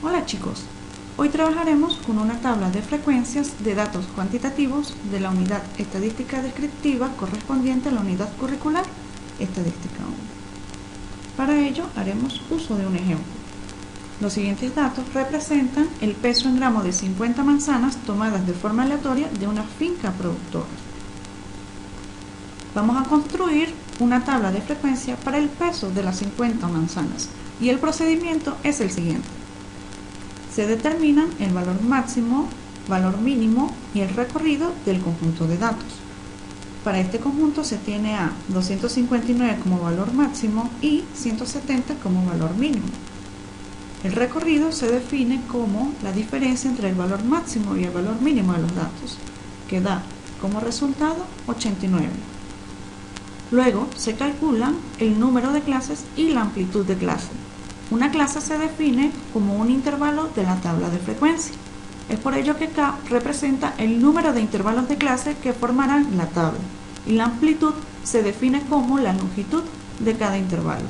Hola chicos, hoy trabajaremos con una tabla de frecuencias de datos cuantitativos de la unidad estadística descriptiva correspondiente a la unidad curricular Estadística 1. Para ello haremos uso de un ejemplo. Los siguientes datos representan el peso en gramos de 50 manzanas tomadas de forma aleatoria de una finca productora. Vamos a construir una tabla de frecuencia para el peso de las 50 manzanas y el procedimiento es el siguiente. Se determinan el valor máximo, valor mínimo y el recorrido del conjunto de datos. Para este conjunto se tiene a 259 como valor máximo y 170 como valor mínimo. El recorrido se define como la diferencia entre el valor máximo y el valor mínimo de los datos, que da como resultado 89. Luego se calculan el número de clases y la amplitud de clase. Una clase se define como un intervalo de la tabla de frecuencia. Es por ello que K representa el número de intervalos de clase que formarán la tabla, y la amplitud se define como la longitud de cada intervalo.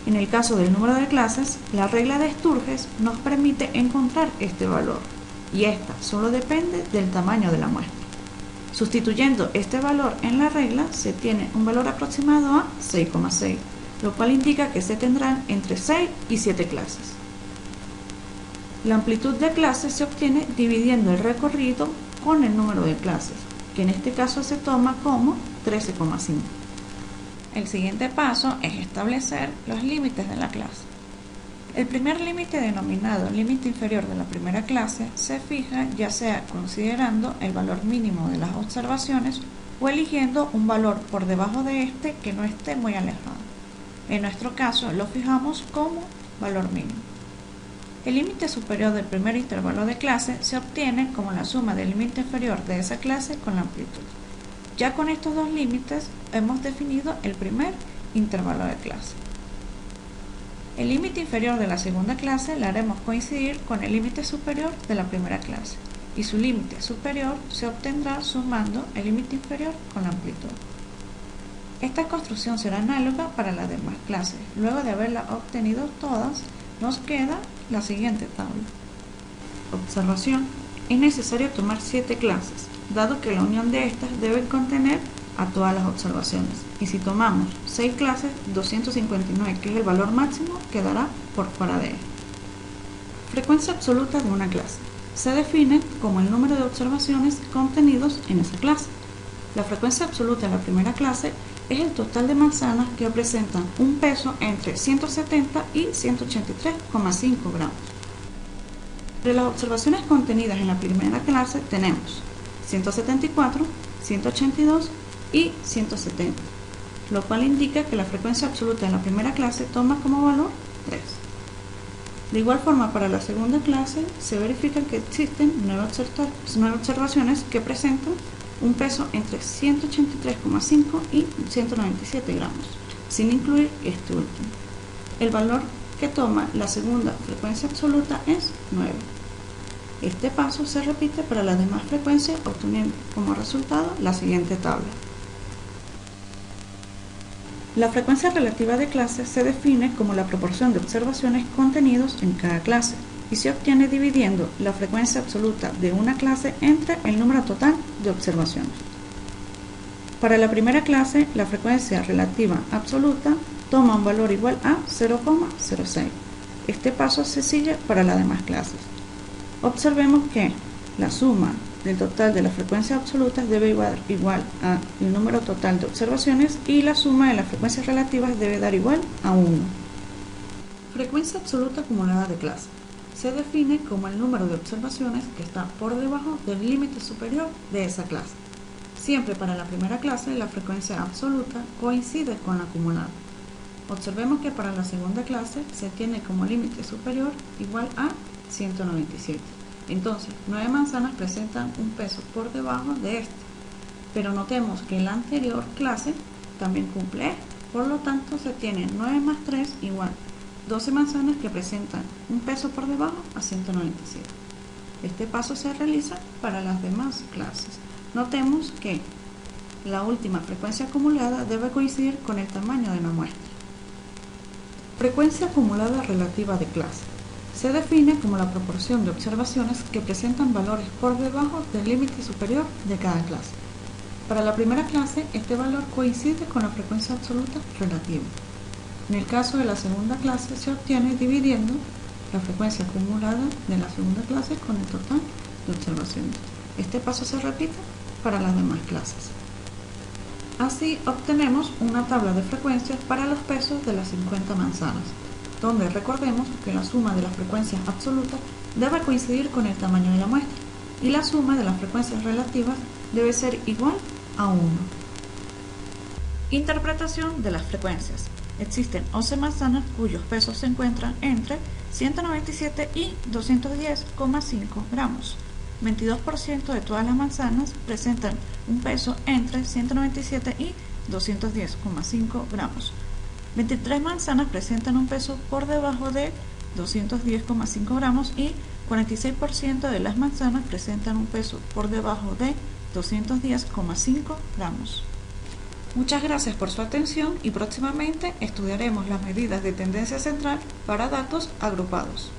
En el caso del número de clases, la regla de Sturges nos permite encontrar este valor, y esta solo depende del tamaño de la muestra. Sustituyendo este valor en la regla, se tiene un valor aproximado a 6,6, lo cual indica que se tendrán entre 6 y 7 clases. La amplitud de clases se obtiene dividiendo el recorrido con el número de clases, que en este caso se toma como 13,5. El siguiente paso es establecer los límites de la clase. El primer límite, denominado límite inferior de la primera clase, se fija ya sea considerando el valor mínimo de las observaciones o eligiendo un valor por debajo de este que no esté muy alejado. En nuestro caso lo fijamos como valor mínimo. El límite superior del primer intervalo de clase se obtiene como la suma del límite inferior de esa clase con la amplitud. Ya con estos dos límites hemos definido el primer intervalo de clase. El límite inferior de la segunda clase la haremos coincidir con el límite superior de la primera clase, y su límite superior se obtendrá sumando el límite inferior con la amplitud. Esta construcción será análoga para las demás clases. Luego de haberlas obtenido todas, nos queda la siguiente tabla. Observación. Es necesario tomar 7 clases, dado que la unión de estas debe contener a todas las observaciones. Y si tomamos 6 clases, 259, que es el valor máximo, quedará por fuera de él. Frecuencia absoluta de una clase. Se define como el número de observaciones contenidos en esa clase. La frecuencia absoluta de la primera clase es el total de manzanas que presentan un peso entre 170 y 183,5 gramos. De las observaciones contenidas en la primera clase tenemos 174, 182 y 170, lo cual indica que la frecuencia absoluta de la primera clase toma como valor 3. De igual forma, para la segunda clase se verifica que existen 9 observaciones que presentan un peso entre 183,5 y 197 gramos, sin incluir este último. El valor que toma la segunda frecuencia absoluta es 9. Este paso se repite para las demás frecuencias, obteniendo como resultado la siguiente tabla. La frecuencia relativa de clase se define como la proporción de observaciones contenidos en cada clase y se obtiene dividiendo la frecuencia absoluta de una clase entre el número total de observaciones. Para la primera clase, la frecuencia relativa absoluta toma un valor igual a 0,06. Este paso se sigue para las demás clases. Observemos que la suma del total de las frecuencias absolutas debe igual al número total de observaciones y la suma de las frecuencias relativas debe dar igual a 1. Frecuencia absoluta acumulada de clase. Se define como el número de observaciones que está por debajo del límite superior de esa clase. Siempre para la primera clase la frecuencia absoluta coincide con la acumulada. Observemos que para la segunda clase se tiene como límite superior igual a 197. Entonces, 9 manzanas presentan un peso por debajo de este, pero notemos que la anterior clase también cumple esto. Por lo tanto, se tiene 9 más 3 igual 12 manzanas que presentan un peso por debajo a 197. Este paso se realiza para las demás clases. Notemos que la última frecuencia acumulada debe coincidir con el tamaño de la muestra. Frecuencia acumulada relativa de clase. Se define como la proporción de observaciones que presentan valores por debajo del límite superior de cada clase. Para la primera clase, este valor coincide con la frecuencia absoluta relativa. En el caso de la segunda clase, se obtiene dividiendo la frecuencia acumulada de la segunda clase con el total de observaciones. Este paso se repite para las demás clases. Así obtenemos una tabla de frecuencias para los pesos de las 50 manzanas, donde recordemos que la suma de las frecuencias absolutas debe coincidir con el tamaño de la muestra y la suma de las frecuencias relativas debe ser igual a 1. Interpretación de las frecuencias. Existen 11 manzanas cuyos pesos se encuentran entre 197 y 210,5 gramos. 22% de todas las manzanas presentan un peso entre 197 y 210,5 gramos. 23 manzanas presentan un peso por debajo de 210,5 gramos y 46% de las manzanas presentan un peso por debajo de 210,5 gramos. Muchas gracias por su atención y próximamente estudiaremos las medidas de tendencia central para datos agrupados.